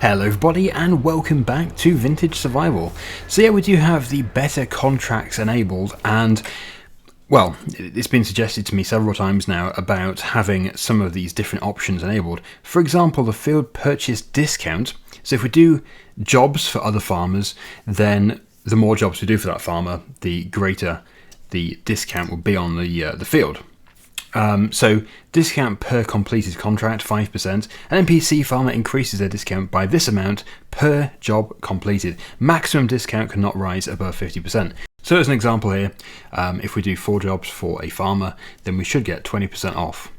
Hello everybody and welcome back to Vintage Survival. So yeah, we do have the better contracts enabled, and well, it's been suggested to me several times now about having some of these different options enabled. For example, the field purchase discount. So if we do jobs for other farmers, then the more jobs we do for that farmer, the greater the discount will be on the field. So discount per completed contract, 5%. An NPC farmer increases their discount by this amount per job completed. Maximum discount cannot rise above 50%. So as an example here, if we do 4 jobs for a farmer, then we should get 20% off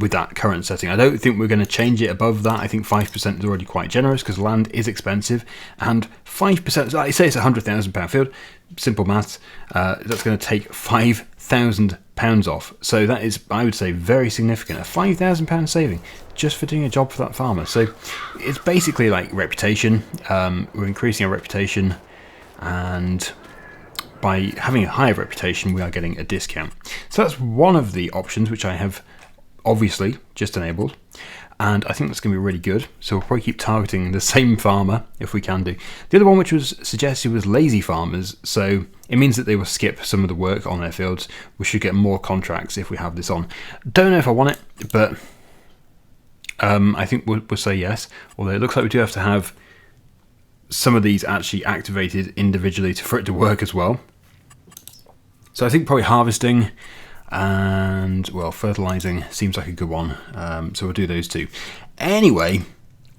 with that current setting. I don't think we're going to change it above that. I think 5% is already quite generous because land is expensive, and 5%, I say it's a £100,000 field, simple maths, that's going to take £5,000 off. So that is, I would say, very significant. A £5,000 saving just for doing a job for that farmer. So it's basically like reputation. We're increasing our reputation, and by having a higher reputation, we are getting a discount. So that's one of the options which I have obviously just enabled, and I think that's going to be really good. So we'll probably keep targeting the same farmer if we can do. The other one which was suggested was lazy farmers, so it means that they will skip some of the work on their fields. We should get more contracts if we have this on. Don't know if I want it, but I think we'll say yes, although it looks like we do have to have some of these actually activated individually for it to work as well. So I think probably harvesting and, well, fertilizing seems like a good one. So we'll do those two. Anyway,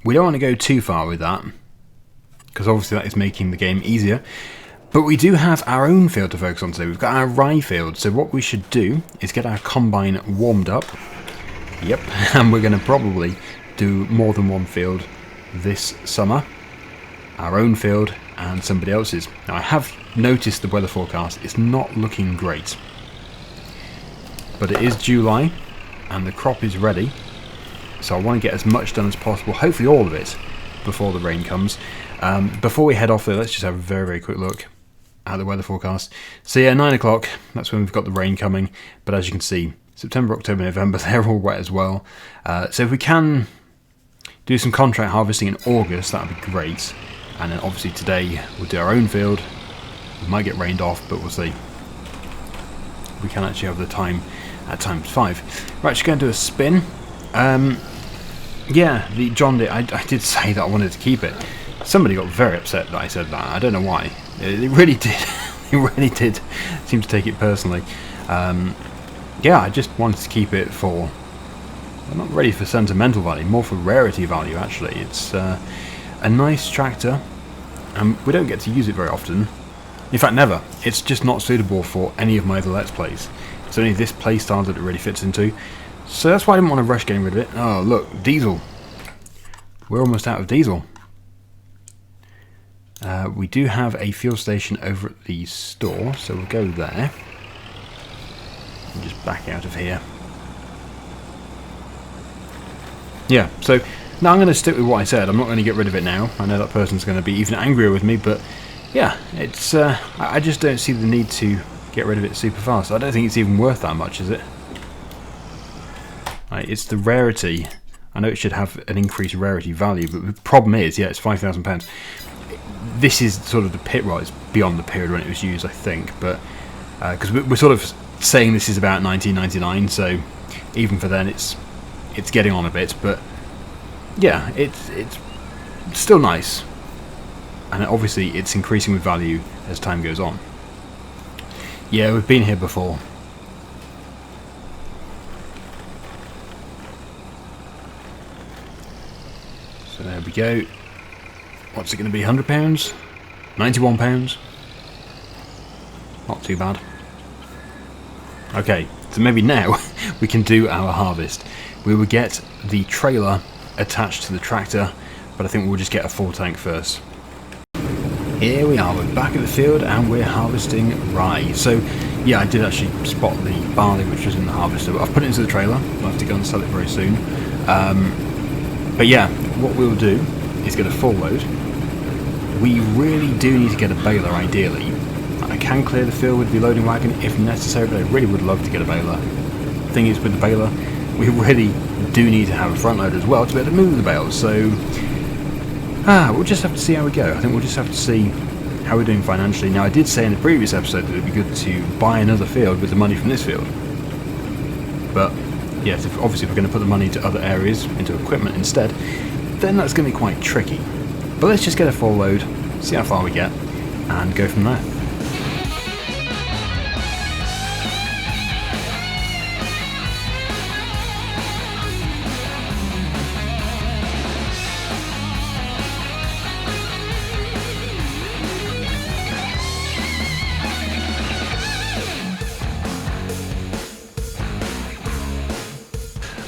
we don't want to go too far with that, because obviously that is making the game easier. But we do have our own field to focus on today. We've got our rye field. So what we should do is get our combine warmed up. Yep, and we're going to probably do more than one field this summer. Our own field and somebody else's. Now I have noticed the weather forecast, it's not looking great. But it is July and the crop is ready. So I want to get as much done as possible, hopefully all of it, before the rain comes. Before we head off though, let's just have a very, very quick look at the weather forecast. So yeah, 9 o'clock, that's when we've got the rain coming. But as you can see, September, October, November, they're all wet as well. So if we can do some contract harvesting in August, that would be great. And then obviously today we'll do our own field. We might get rained off, but we'll see. We can actually have the time at ×5. We're actually going to do a spin. Yeah, the John Deere, I did say that I wanted to keep it. Somebody got very upset that I said that. I don't know why. It really did. It really did seem to take it personally. Yeah, I just wanted to keep it for, well, not really for sentimental value, more for rarity value actually. It's a nice tractor, and we don't get to use it very often. In fact, never. It's just not suitable for any of my other Let's Plays. It's only this playstyle that it really fits into. So that's why I didn't want to rush getting rid of it. Oh, look, diesel. We're almost out of diesel. We do have a fuel station over at the store, so we'll go there. And just back out of here. Yeah, so now I'm going to stick with what I said. I'm not going to get rid of it now. I know that person's going to be even angrier with me, but yeah, it's I just don't see the need to get rid of it super fast. I don't think it's even worth that much, is it? Right, it's the rarity. I know it should have an increased rarity value, but the problem is, yeah, it's £5,000. This is sort of the pit, well, it's beyond the period when it was used, I think, but because we're sort of saying this is about 1999, so even for then it's getting on a bit, but yeah, it's still nice, and obviously it's increasing with value as time goes on. Yeah, we've been here before. So there we go. What's it going to be, £100? £91? Not too bad. Okay, so maybe now we can do our harvest. We will get the trailer attached to the tractor, but I think we'll just get a full tank first. Here we are, we're back at the field and we're harvesting rye. So yeah, I did actually spot the barley which was in the harvester, but I've put it into the trailer. We'll have to go and sell it very soon. But yeah, what we'll do is get a full load. We really do need to get a baler ideally. I can clear the field with the loading wagon if necessary, but I really would love to get a baler. The thing is, with the baler, we really do need to have a front loader as well to be able to move the bales. So We'll just have to see how we go. I think we'll just have to see how we're doing financially. Now, I did say in the previous episode that it would be good to buy another field with the money from this field. But, yes, obviously if we're going to put the money into other areas, into equipment instead, then that's going to be quite tricky. But let's just get a full load, see how far we get, and go from there.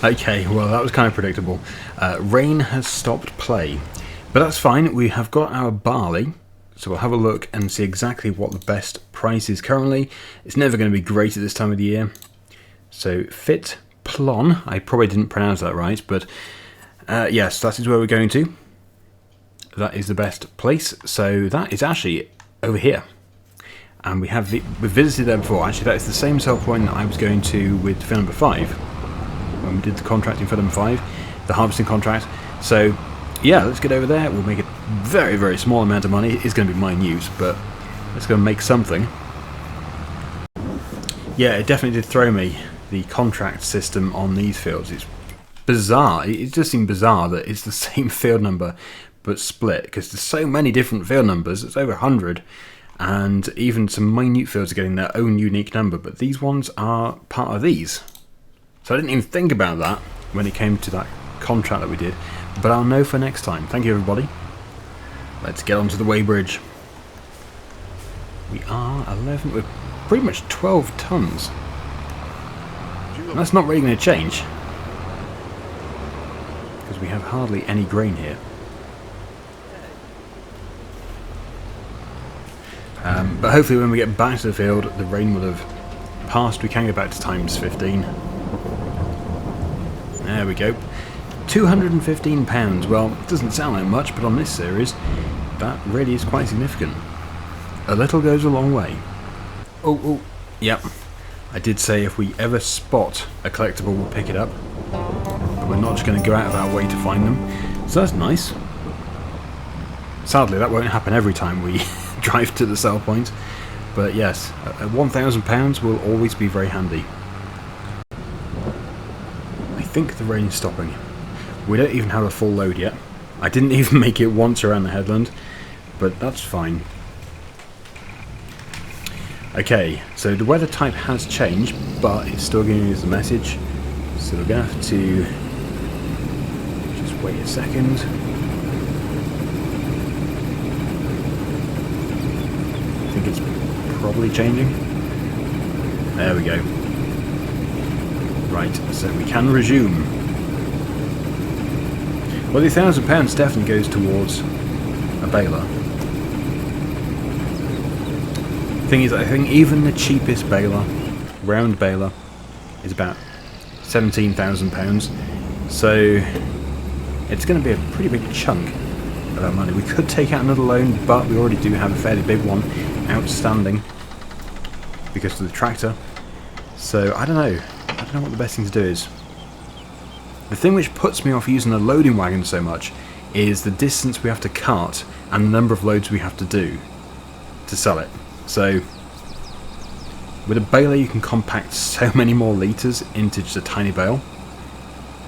Okay, well that was kind of predictable. Rain has stopped play, but that's fine. We have got our barley, so we'll have a look and see exactly what the best price is currently. It's never going to be great at this time of the year. So Fit Plon, I probably didn't pronounce that right, but yes, that is where we're going to. That is the best place. So that is actually over here, and we've visited there before. Actually, that is the same sell point that I was going to with field number 5. When we did the contracting for number 5, the harvesting contract. So yeah, let's get over there. We'll make a very, very small amount of money. It is going to be minute, but let's go and make something. Yeah, it definitely did throw me, the contract system on these fields. It's bizarre. It just seemed bizarre that it's the same field number but split, because there's so many different field numbers. It's over 100, and even some minute fields are getting their own unique number, but these ones are part of these. So I didn't even think about that when it came to that contract that we did, but I'll know for next time. Thank you, everybody. Let's get onto the weighbridge. We are 11, we're pretty much 12 tons. That's not really going to change, because we have hardly any grain here. But hopefully when we get back to the field, the rain will have passed. We can go back to times 15. There we go. £215. Well, it doesn't sound like much, but on this series, that really is quite significant. A little goes a long way. Oh, yep. I did say if we ever spot a collectible, we'll pick it up. But we're not just going to go out of our way to find them. So that's nice. Sadly, that won't happen every time we drive to the sell point. But yes, £1,000 will always be very handy. I think the rain's stopping. We don't even have a full load yet. I didn't even make it once around the headland, but that's fine. Okay, so the weather type has changed, but it's still giving us the message. So we're going to have to just wait a second. I think it's probably changing. There we go. Right, so we can resume. Well, the £1,000 definitely goes towards a baler. Thing is, I think even the cheapest baler, round baler, is about £17,000. So it's going to be a pretty big chunk of our money. We could take out another loan, but we already do have a fairly big one outstanding because of the tractor. So I don't know. I don't know what the best thing to do is. The thing which puts me off using a loading wagon so much is the distance we have to cart and the number of loads we have to do to sell it. So with a baler you can compact so many more litres into just a tiny bale,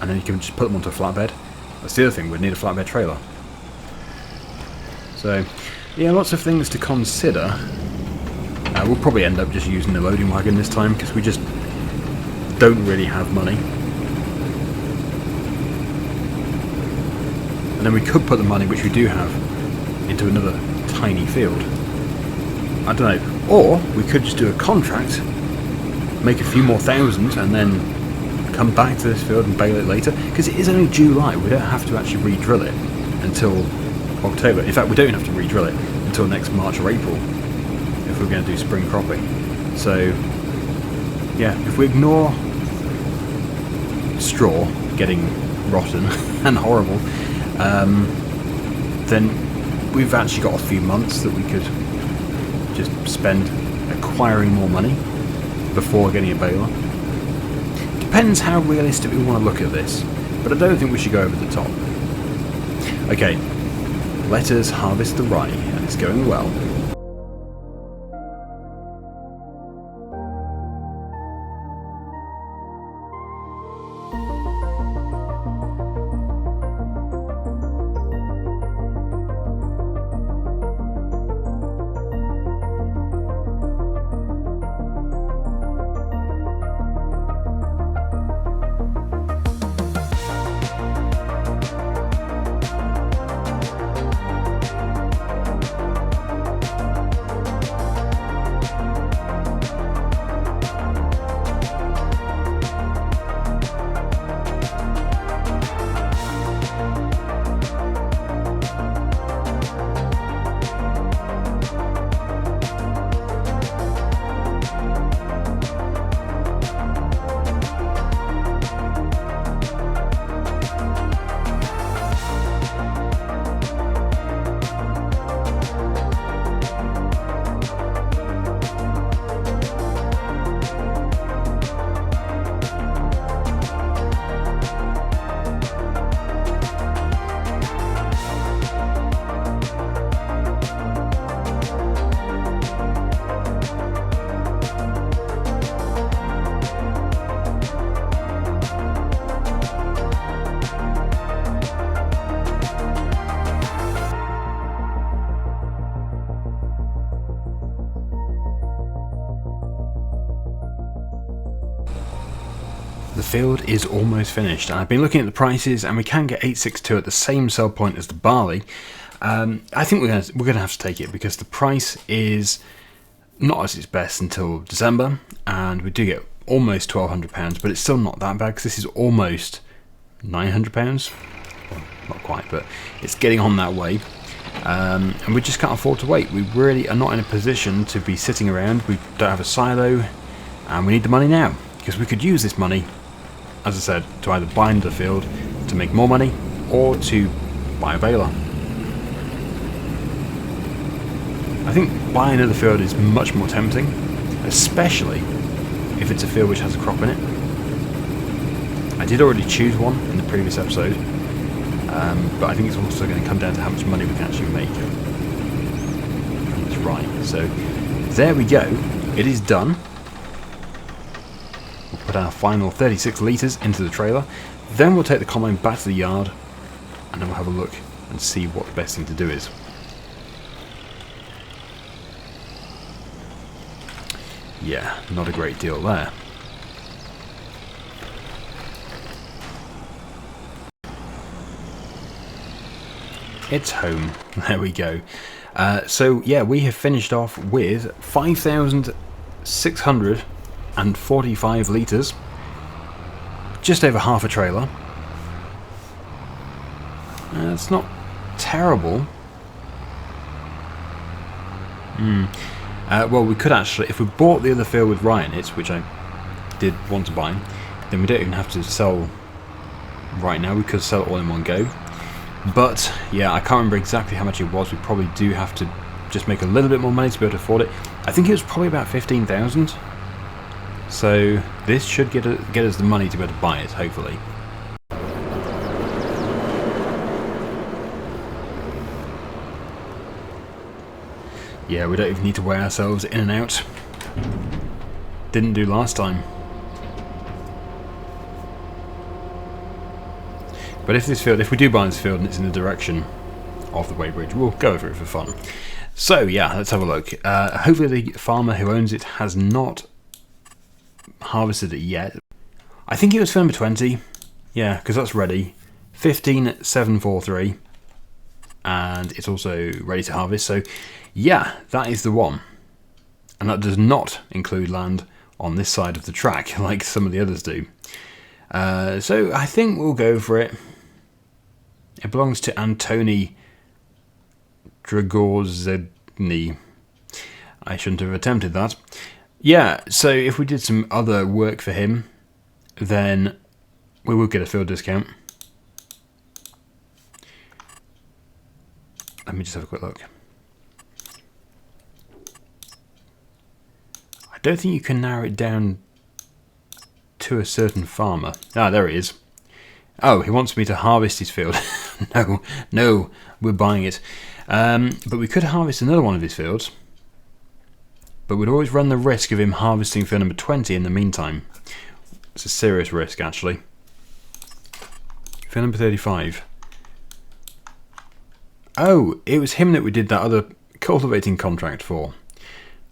and then you can just put them onto a flatbed. That's the other thing, we'd need a flatbed trailer. So yeah, lots of things to consider. We'll probably end up just using the loading wagon this time because we just don't really have money. And then we could put the money, which we do have, into another tiny field. I don't know. Or we could just do a contract, make a few more thousand, and then come back to this field and bale it later. Because it is only July, we don't have to actually re-drill it until October. In fact, we don't have to re-drill it until next March or April if we're going to do spring cropping. So yeah, if we ignore straw getting rotten and horrible, then we've actually got a few months that we could just spend acquiring more money before getting a baler. Depends how realistic we want to look at this, but I don't think we should go over the top. Okay, let us harvest the rye, and it's going well. The field is almost finished, and I've been looking at the prices, and we can get 862 at the same sell point as the barley. I think we're gonna have to take it because the price is not at its best until December, and we do get almost £1,200, but it's still not that bad because this is almost £900. Well, not quite, but it's getting on that way. And we just can't afford to wait. We really are not in a position to be sitting around. We don't have a silo, and we need the money now because we could use this money, as I said, to either buy into the field to make more money or to buy a baler. I think buying another field is much more tempting, especially if it's a field which has a crop in it. I did already choose one in the previous episode, but I think it's also going to come down to how much money we can actually make from this rye. So there we go, it is done. We'll put our final 36 litres into the trailer, then we'll take the combine back to the yard, and then we'll have a look and see what the best thing to do is. Yeah, not a great deal there. It's home. There we go. So yeah, we have finished off with 5,645 litres. Just over half a trailer. It's not terrible. Well, we could actually, if we bought the other field with rye in it, which I did want to buy, then we don't even have to sell right now. We could sell it all in one go. But yeah, I can't remember exactly how much it was. We probably do have to just make a little bit more money to be able to afford it. I think it was probably about 15,000. So this should get us the money to be able to buy it, hopefully. Yeah, we don't even need to weigh ourselves in and out. Didn't do last time. But if we do buy this field and it's in the direction of the weighbridge, we'll go over it for fun. So yeah, let's have a look. Hopefully the farmer who owns it has not harvested it yet. I think it was for number 20. Yeah, because that's ready. 15743. And it's also ready to harvest. So yeah, that is the one. And that does not include land on this side of the track like some of the others do. So I think we'll go for it. It belongs to Antoni Dragorzedny. I shouldn't have attempted that. Yeah, so if we did some other work for him, then we would get a field discount. Let me just have a quick look. I don't think you can narrow it down to a certain farmer. Ah, there he is. Oh, he wants me to harvest his field. No, no, we're buying it. But we could harvest another one of his fields. But we'd always run the risk of him harvesting field number 20 in the meantime. It's a serious risk, actually. Field number 35. Oh, it was him that we did that other cultivating contract for.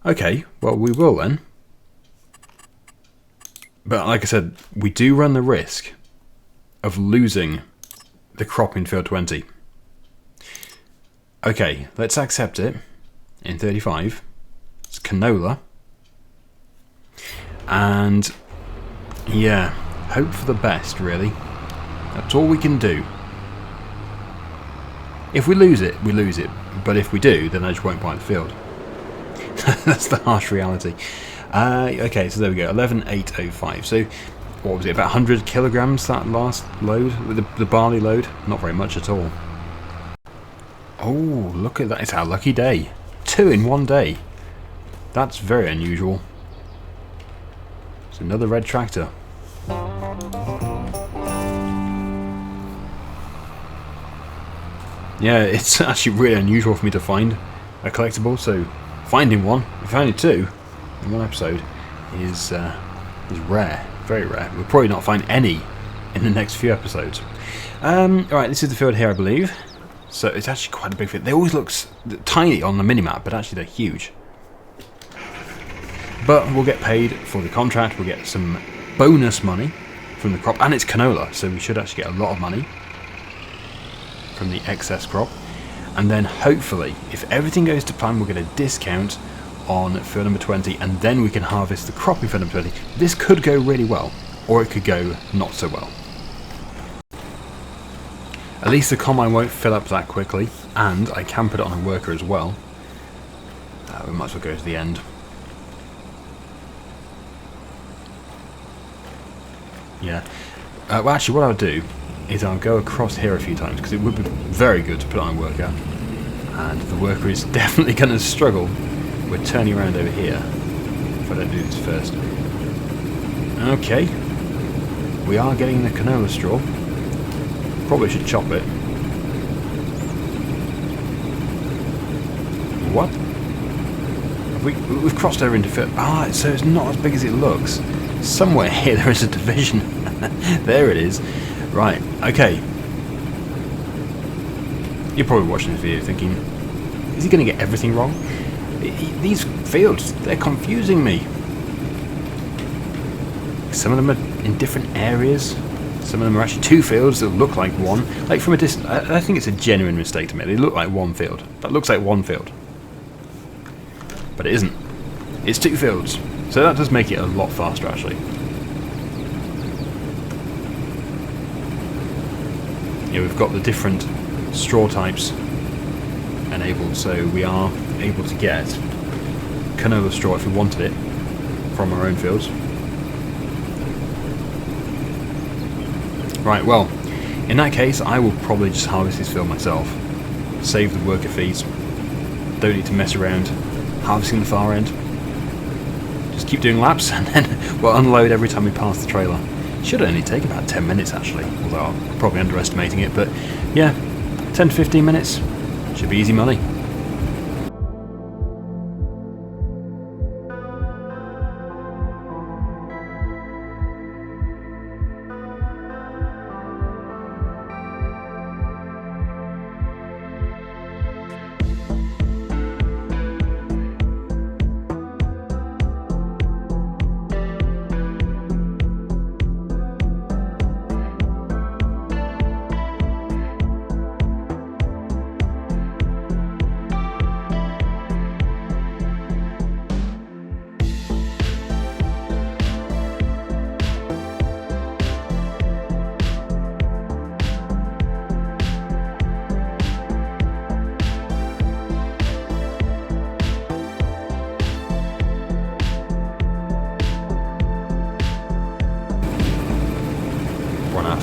Okay, well, we will then. But like I said, we do run the risk of losing the crop in field 20. Okay, let's accept it in 35. It's canola. And yeah, hope for the best, really. That's all we can do. If we lose it, we lose it. But if we do, then I just won't buy the field. That's the harsh reality. Okay, so there we go, 11,805. So, what was it, about 100 kilograms that last load? The barley load? Not very much at all. Oh, look at that. It's our lucky day. 2 in one day. That's very unusual. It's another red tractor. Yeah, it's actually really unusual for me to find a collectible, so finding one, finding 2 in one episode is rare, very rare. We'll probably not find any in the next few episodes. Alright, this is the field here, I believe. So it's actually quite a big field. They always look tiny on the minimap, but actually they're huge. But we'll get paid for the contract, we'll get some bonus money from the crop, and it's canola, so we should actually get a lot of money from the excess crop. And then hopefully, if everything goes to plan, we'll get a discount on field number 20, and then we can harvest the crop in field number 20. This could go really well, or it could go not so well. At least the combine won't fill up that quickly, and I can put it on a worker as well. We might as well go to the end. Yeah. Well, actually, what I'll do is I'll go across here a few times, because it would be very good to put on a worker, and the worker is definitely going to struggle. We're turning around over here if I don't do this first. Okay, we are getting the canola straw. Probably should chop it. What? We've crossed over into field. Ah, so it's not as big as it looks. Somewhere here there is a division. There it is. Right, okay. You're probably watching this video thinking, is he going to get everything wrong? These fields, they're confusing me. Some of them are in different areas. Some of them are actually 2 fields that look like one. Like from a distance, I think it's a genuine mistake to me. They look like one field. That looks like one field. But it isn't. It's 2 fields. So that does make it a lot faster, actually. Yeah, we've got the different straw types enabled, so we are able to get canola straw if we wanted it from our own fields. Right, well, in that case I will probably just harvest this field myself, save the worker fees, don't need to mess around harvesting the far end, just keep doing laps and then we'll unload every time we pass the trailer. Should only take about 10 minutes actually, although I'm probably underestimating it, but yeah, 10 to 15 minutes, should be easy money.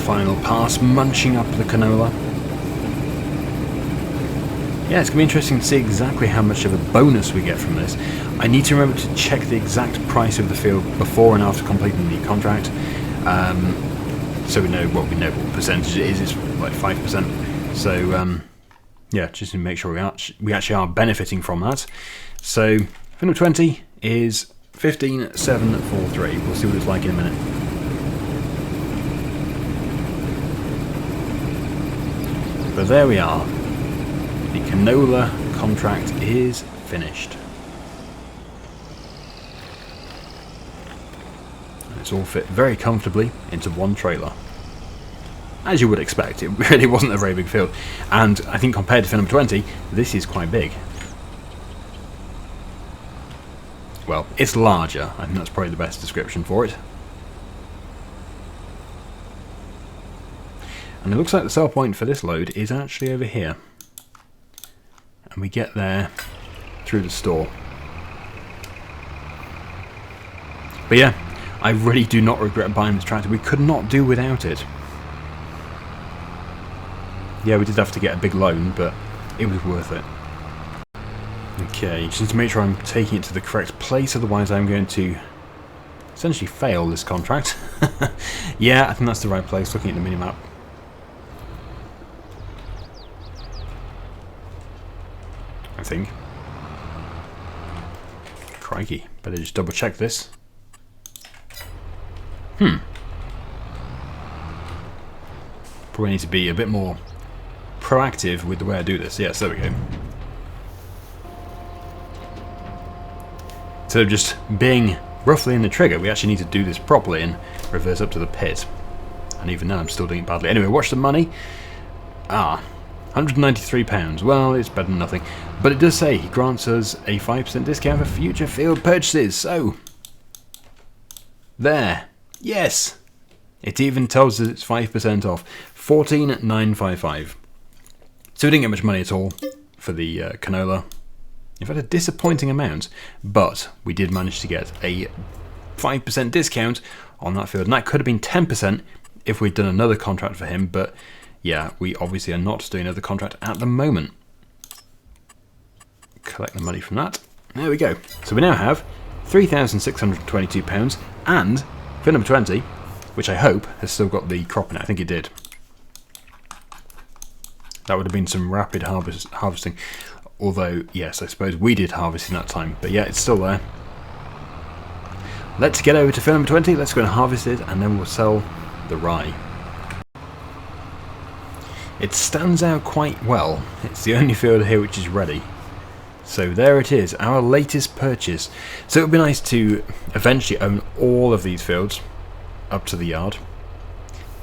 Final pass, munching up the canola. Yeah, it's going to be interesting to see exactly how much of a bonus we get from this. I need to remember to check the exact price of the field before and after completing the contract, so we know what percentage it is. It's like 5%. So yeah, just to make sure we actually are benefiting from that. So field number 20 is 15,743. We'll see what it's like in a minute. But there we are. The canola contract is finished. It's all fit very comfortably into one trailer. As you would expect, it really wasn't a very big field. And I think compared to field number 20, this is quite big. Well, it's larger. I think that's probably the best description for it. And it looks like the sell point for this load is actually over here. And we get there through the store. But yeah, I really do not regret buying this tractor. We could not do without it. Yeah, we did have to get a big loan, but it was worth it. Okay, just need to make sure I'm taking it to the correct place, otherwise I'm going to essentially fail this contract. Yeah, I think that's the right place, looking at the minimap. I think. Crikey, better just double check this. Probably need to be a bit more proactive with the way I do this. Yes, there we go. Instead of just being roughly in the trigger, we actually need to do this properly and reverse up to the pit. And even now I'm still doing it badly. Anyway, watch the money. £193. Well, it's better than nothing. But it does say he grants us a 5% discount for future field purchases. So, there. Yes! It even tells us it's 5% off. 14,955. So we didn't get much money at all for the canola. In fact, a disappointing amount. But we did manage to get a 5% discount on that field. And that could have been 10% if we'd done another contract for him. But yeah, we obviously are not doing another contract at the moment. Collect the money from that. There we go. So we now have £3,622 and field number 20, which I hope has still got the crop in it. I think it did. That would have been some rapid harvesting. Although, yes, I suppose we did harvest in that time. But yeah, it's still there. Let's get over to field number 20. Let's go and harvest it, and then we'll sell the rye. It stands out quite well. It's the only field here which is ready. So there it is, our latest purchase. So it would be nice to eventually own all of these fields up to the yard.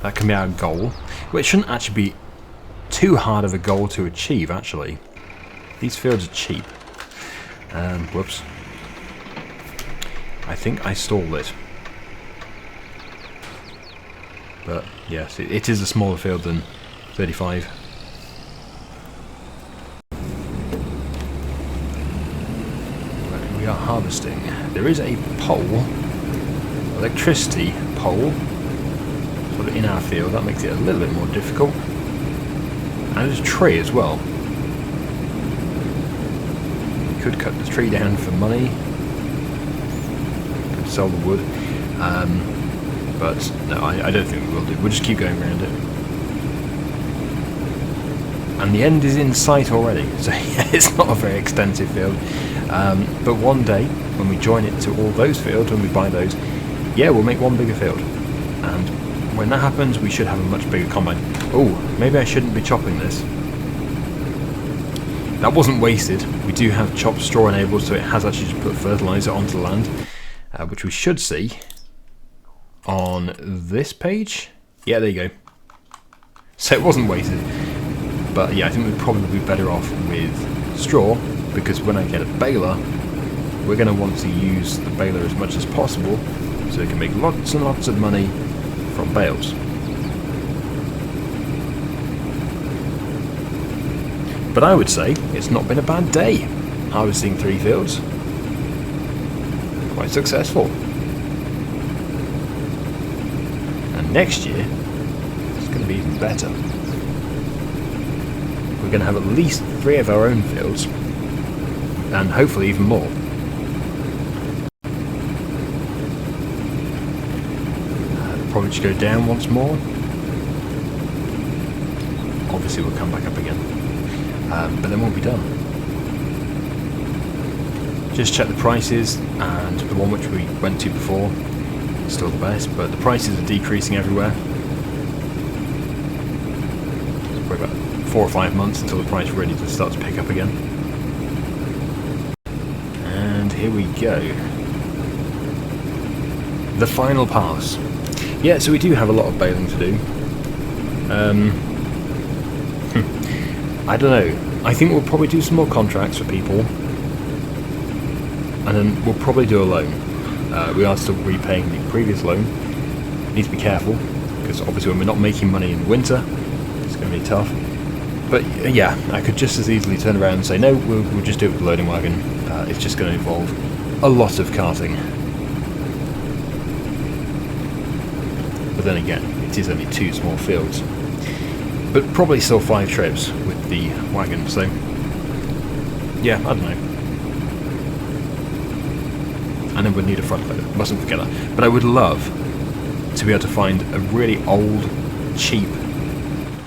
That can be our goal, which shouldn't actually be too hard of a goal to achieve, actually. These fields are cheap. Whoops. I think I stalled it. But yes, it is a smaller field than 35. We are harvesting. There is a pole, electricity pole, sort of in our field. That makes it a little bit more difficult. And there's a tree as well. We could cut the tree down for money. Could sell the wood. But no, I don't think we will do. We'll just keep going around it. And the end is in sight already, so yeah, it's not a very extensive field. But one day, when we join it to all those fields, when we buy those, yeah, we'll make one bigger field. And when that happens, we should have a much bigger combine. Oh, maybe I shouldn't be chopping this. That wasn't wasted. We do have chopped straw enabled, so it has actually just put fertiliser onto the land, which we should see on this page. Yeah, there you go. So it wasn't wasted. But yeah, I think we'd probably be better off with straw, because when I get a baler, we're going to want to use the baler as much as possible so we can make lots and lots of money from bales. But I would say it's not been a bad day harvesting 3 fields. Quite successful. And next year it's going to be even better. We're going to have at least 3 of our own fields, and hopefully even more. Probably just go down once more. obviously will come back up again. But then we'll be done. Just check the prices, and the one which we went to before is still the best, but the prices are decreasing everywhere. It's probably about 4 or 5 months until the price really just starts to pick up again. And here we go. The final pass. Yeah, so we do have a lot of baling to do. I don't know. I think we'll probably do some more contracts for people. And then we'll probably do a loan. We are still repaying the previous loan. Need to be careful, because obviously when we're not making money in the winter, it's going to be tough. But yeah, I could just as easily turn around and say, no, we'll just do it with the loading wagon. It's just going to involve a lot of carting. But then again, it is only 2 small fields. But probably still 5 trips with the wagon, so yeah, I don't know. And then we'd need a front loader, mustn't forget that. But I would love to be able to find a really old, cheap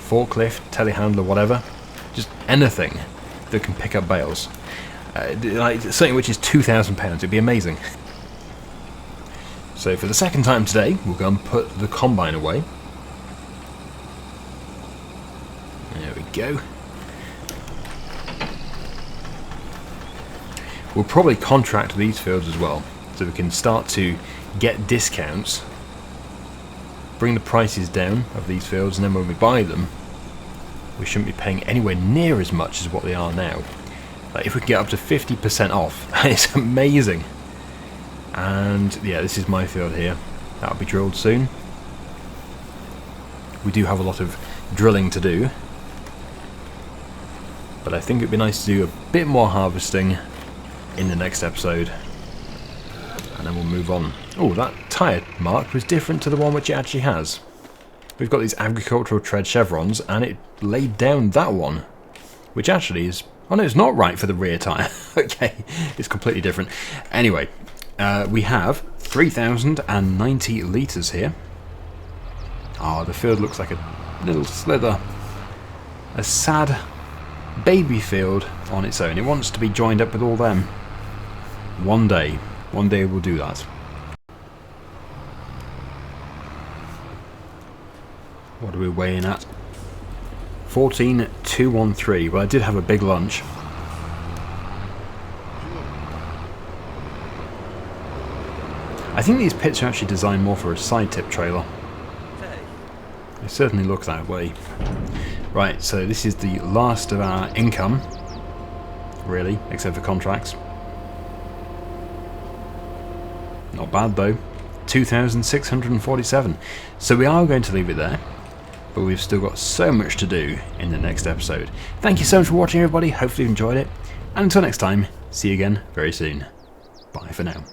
forklift, telehandler, whatever, just anything that can pick up bales. Like something which is £2,000, it'd be amazing. So for the second time today, we'll go and put the combine away. There we go. We'll probably contract these fields as well, so we can start to get discounts, bring the prices down of these fields, and then when we buy them, we shouldn't be paying anywhere near as much as what they are now. Like if we can get up to 50% off, it's amazing. And yeah, this is my field here. That'll be drilled soon. We do have a lot of drilling to do, but I think it'd be nice to do a bit more harvesting in the next episode, and then we'll move on. Oh, that tyre mark was different to the one which it actually has. We've got these agricultural tread chevrons, and it laid down that one, which actually is... oh no, it's not right for the rear tyre. Okay, it's completely different. Anyway, we have 3,090 litres here. Oh, the field looks like a little slither. A sad baby field on its own. It wants to be joined up with all them. One day we'll do that. What are we weighing at? 14,213. Well, I did have a big lunch. I think these pits are actually designed more for a side tip trailer. They certainly look that way. Right, so this is the last of our income, really, except for contracts. Not bad though, 2,647. So we are going to leave it there, but we've still got so much to do in the next episode. Thank you so much for watching, everybody. Hopefully you enjoyed it. And until next time, see you again very soon. Bye for now.